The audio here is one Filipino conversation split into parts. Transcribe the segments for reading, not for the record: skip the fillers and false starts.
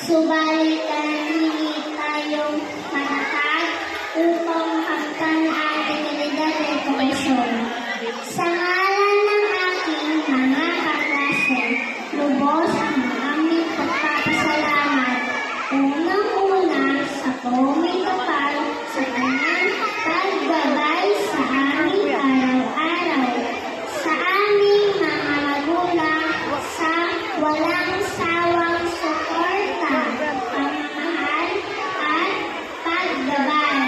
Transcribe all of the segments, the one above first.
Subalit nananili tayong matatag upang makamtan ang dignidad ng edukasyon. Sa ngalan ng aking mga kaklase, lubos ang aming pagpapasalamat. Unang-una sa Komite sa kanyang paggabay sa aming araw-araw, sa aming mga magulang, sa walang sawang suporta, pamamahal at paggabay,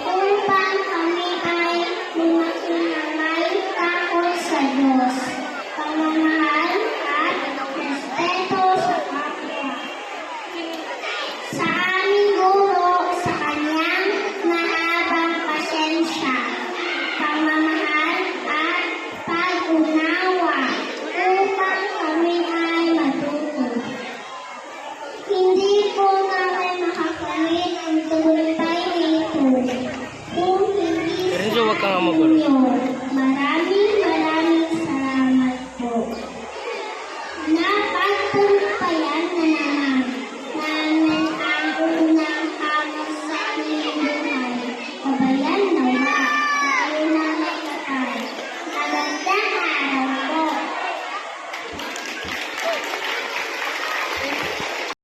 upang kami ay lumaki na may takot sa Diyos, pamamahal at respeto sa kapwa. Sa aming guro, sa kanyang mahabang pasensya, pamamahal at pag-unawa, upang kami ay matuto. Hindi ko namin makakamit ang tagumpay na ito kung hindi Renzo, sa wag ka nga magulo. inyo. Maraming salamat po. Napagtagumpayan na naman namin ang unang hamon sa aming buhay. Kabayan nawa, tayo na may katay. Magandang araw po.